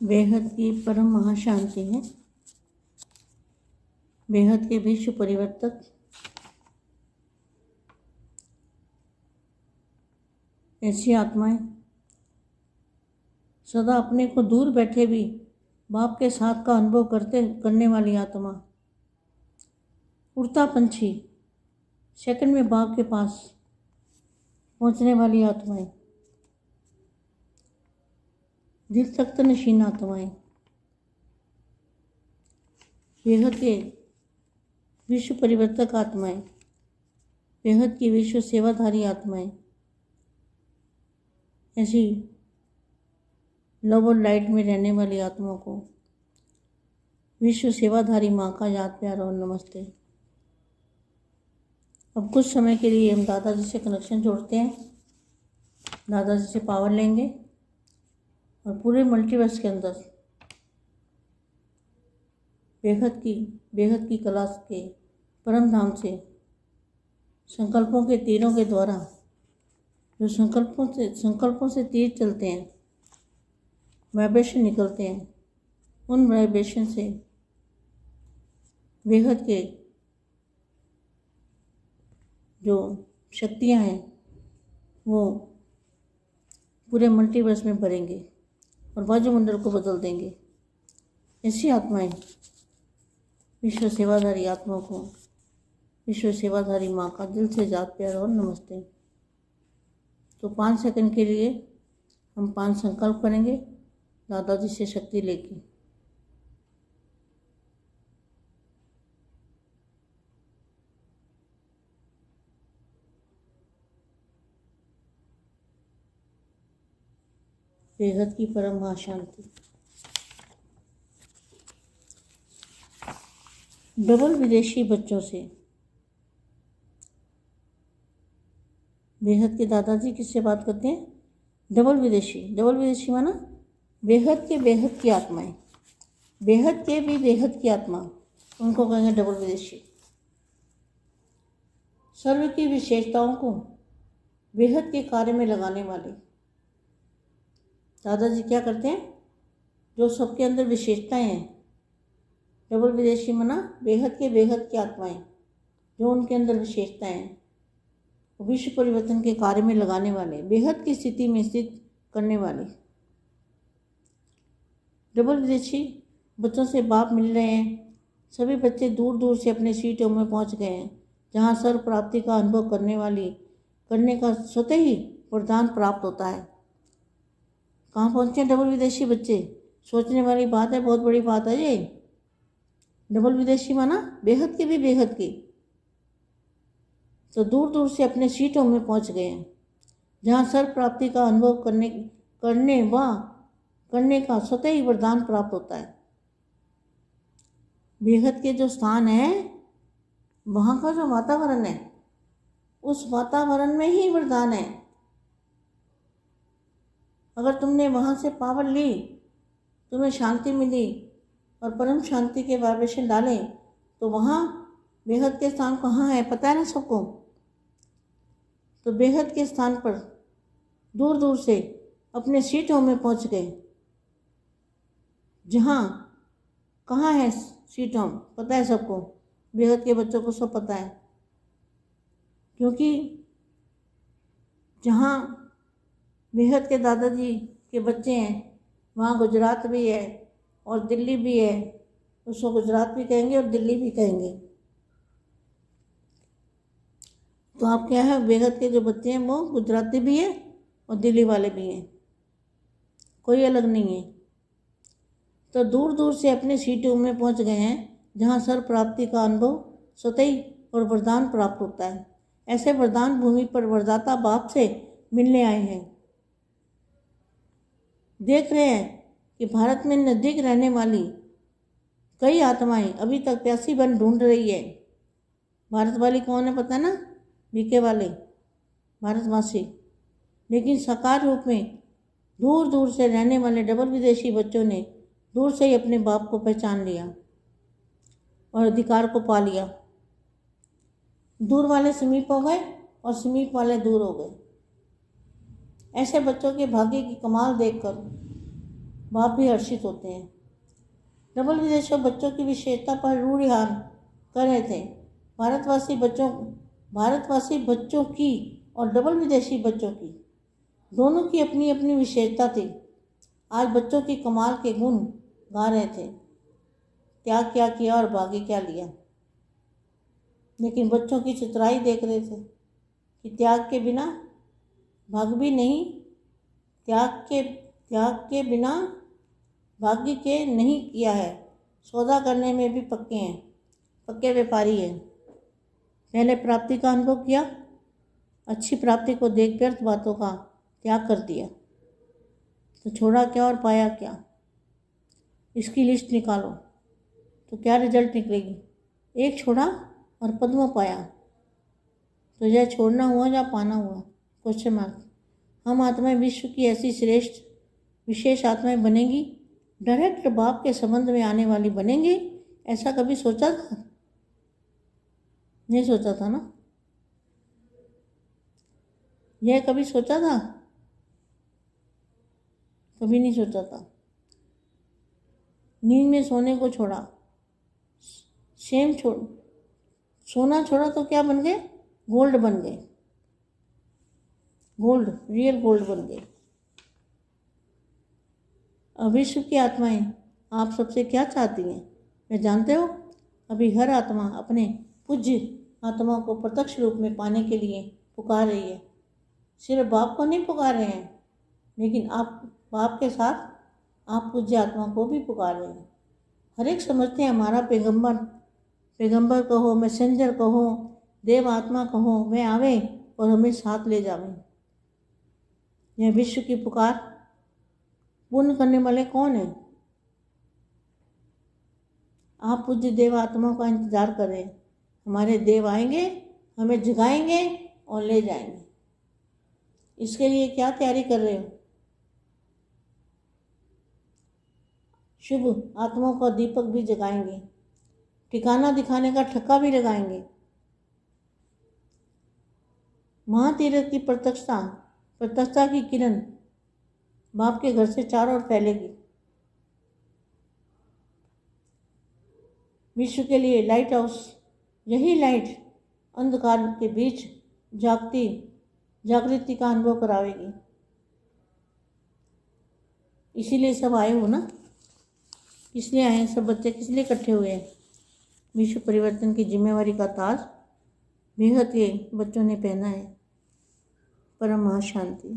बेहद की परम महाशांति है। बेहद के विश्व परिवर्तक ऐसी आत्माएं, सदा अपने को दूर बैठे भी बाप के साथ का अनुभव करने वाली आत्मा, उड़ता पंछी, सेकंड में बाप के पास पहुंचने वाली आत्माएं, दिल तक नशीन आत्माएं, बेहद के विश्व परिवर्तक आत्माएं, बेहद की विश्व सेवाधारी आत्माएं, ऐसी लव और लाइट में रहने वाली आत्माओं को विश्व सेवाधारी माँ का याद प्यार और नमस्ते। अब कुछ समय के लिए हम दादाजी से कनेक्शन जोड़ते हैं, दादाजी से पावर लेंगे और पूरे मल्टीवर्स के अंदर बेहद की कला के परम धाम से संकल्पों के तीरों के द्वारा जो संकल्पों से तीर चलते हैं, वाइब्रेशन निकलते हैं, उन वाइब्रेशन से बेहद के जो शक्तियां हैं वो पूरे मल्टीवर्स में भरेंगे और वायुमंडल को बदल देंगे। ऐसी आत्माएं विश्व सेवाधारी आत्माओं को विश्व सेवाधारी माँ का दिल से याद प्यार और नमस्ते। तो 5 सेकंड के लिए हम 5 संकल्प करेंगे दादाजी से शक्ति लेके। बेहद की परम महाशांति। डबल विदेशी बच्चों से बेहद के दादाजी किससे बात करते हैं? डबल विदेशी माना बेहद की आत्माएं, बेहद के भी बेहद की आत्मा, उनको कहेंगे डबल विदेशी। सर्व की विशेषताओं को बेहद के कार्य में लगाने वाले दादाजी क्या करते हैं? जो सबके अंदर विशेषताएं हैं, डबल विदेशी माना बेहद की आत्माएं, जो उनके अंदर विशेषताएं हैं, विश्व परिवर्तन के कार्य में लगाने वाले, बेहद की स्थिति में स्थित करने वाले। डबल विदेशी बच्चों से बाप मिल रहे हैं। सभी बच्चे दूर दूर से अपने सीटों में पहुंच गए हैं, जहां सर्व प्राप्ति का अनुभव करने का स्वतः ही वरदान प्राप्त होता है। कहाँ पहुंचे डबल विदेशी बच्चे? सोचने वाली बात है, बहुत बड़ी बात है ये। डबल विदेशी माना बेहद के भी बेहद की, तो दूर दूर से अपने सीटों में पहुंच गए हैं, जहां सर्व प्राप्ति का अनुभव करने का स्वतः ही वरदान प्राप्त होता है। बेहद के जो स्थान है, वहां का जो वातावरण है, उस वातावरण में ही वरदान है। अगर तुमने वहां से पावर ली, तुम्हें शांति मिली और परम शांति के वाइब्रेशन डाले, तो वहाँ बेहद के स्थान कहाँ है पता है ना सबको? तो बेहद के स्थान पर दूर दूर से अपने सीटों में पहुँच गए। जहाँ कहाँ है सीटों पता है सबको? बेहद के बच्चों को सब पता है, क्योंकि जहाँ बेहद के दादाजी के बच्चे हैं, वहाँ गुजरात भी है और दिल्ली भी है। उसको गुजरात भी कहेंगे और दिल्ली भी कहेंगे। तो आप क्या है, बेहद के जो बच्चे हैं वो गुजराती भी है और दिल्ली वाले भी हैं, कोई अलग नहीं है। तो दूर दूर से अपने सीटों में पहुंच गए हैं, जहां सर्व प्राप्ति का अनुभव स्वतः और वरदान प्राप्त होता है। ऐसे वरदान भूमि पर वरदाता बाप से मिलने आए हैं। देख रहे हैं कि भारत में नजदीक रहने वाली कई आत्माएं अभी तक प्यासी बन ढूंढ रही है। भारत वाली कौन है पता है ना? बीके वाले भारतवासी। लेकिन साकार रूप में दूर दूर से रहने वाले डबल विदेशी बच्चों ने दूर से ही अपने बाप को पहचान लिया और अधिकार को पा लिया। दूर वाले समीप हो गए और समीप वाले दूर हो गए। ऐसे बच्चों के भाग्य की कमाल देखकर बाप भी हर्षित होते हैं। डबल विदेशी बच्चों की विशेषता पर रूढ़िहान कर रहे थे। भारतवासी बच्चों की और डबल विदेशी बच्चों की दोनों की अपनी अपनी विशेषता थी। आज बच्चों की कमाल के गुण गा रहे थे, त्याग क्या किया और भाग्य क्या लिया। लेकिन बच्चों की चितराई देख रहे थे कि त्याग के बिना भाग्य भी नहीं, त्याग के बिना भाग्य के नहीं किया है। सौदा करने में भी पक्के हैं, पक्के व्यापारी हैं। पहले प्राप्ति का अनुभव किया, अच्छी प्राप्ति को देख व्यर्थ बातों का त्याग कर दिया, तो छोड़ा क्या और पाया क्या, इसकी लिस्ट निकालो तो क्या रिजल्ट निकलेगी। एक छोड़ा और पद्म पाया, तो यह छोड़ना हुआ या पाना हुआ? Question mark. हम आत्माएं विश्व की ऐसी श्रेष्ठ विशेष आत्माएं बनेंगी, डायरेक्ट बाप के संबंध में आने वाली बनेंगी, ऐसा कभी सोचा था? नहीं सोचा था ना। यह कभी सोचा था? कभी नहीं सोचा था। नींद में सोने को छोड़ा, सोना छोड़ा तो क्या बन गए? गोल्ड बन गए, गोल्ड, रियल गोल्ड बन गए। अब विश्व की आत्माएं आप सबसे क्या चाहती हैं, मैं जानते हो? अभी हर आत्मा अपने पूज्य आत्मा को प्रत्यक्ष रूप में पाने के लिए पुकार रही है। सिर्फ बाप को नहीं पुकार रहे हैं, लेकिन आप बाप के साथ आप पूज्य आत्मा को भी पुकार रहे हैं। हर एक समझते हैं हमारा पैगंबर कहो, मैसेंजर कहो, देव आत्मा कहो, वह आवे और हमें साथ ले जावे। यह विश्व की पुकार पूर्ण करने वाले कौन है? आप पूज्य देव आत्मा का इंतजार कर रहे हैं। हमारे देव आएंगे, हमें जगाएंगे और ले जाएंगे। इसके लिए क्या तैयारी कर रहे हो? शुभ आत्माओं का दीपक भी जगाएंगे, ठिकाना दिखाने का ठक्का भी लगाएंगे। महातीर्थ की प्रत्यक्षता की किरण बाप के घर से चारों ओर फैलेगी। विश्व के लिए लाइट हाउस, यही लाइट अंधकार के बीच जागृति का अनुभव करावेगी। इसीलिए सब आए हो ना? इसलिए आए सब बच्चे, किस लिए इकट्ठे हुए हैं? विश्व परिवर्तन की जिम्मेवारी का ताज बेहद के बच्चों ने पहना है। परम शांति।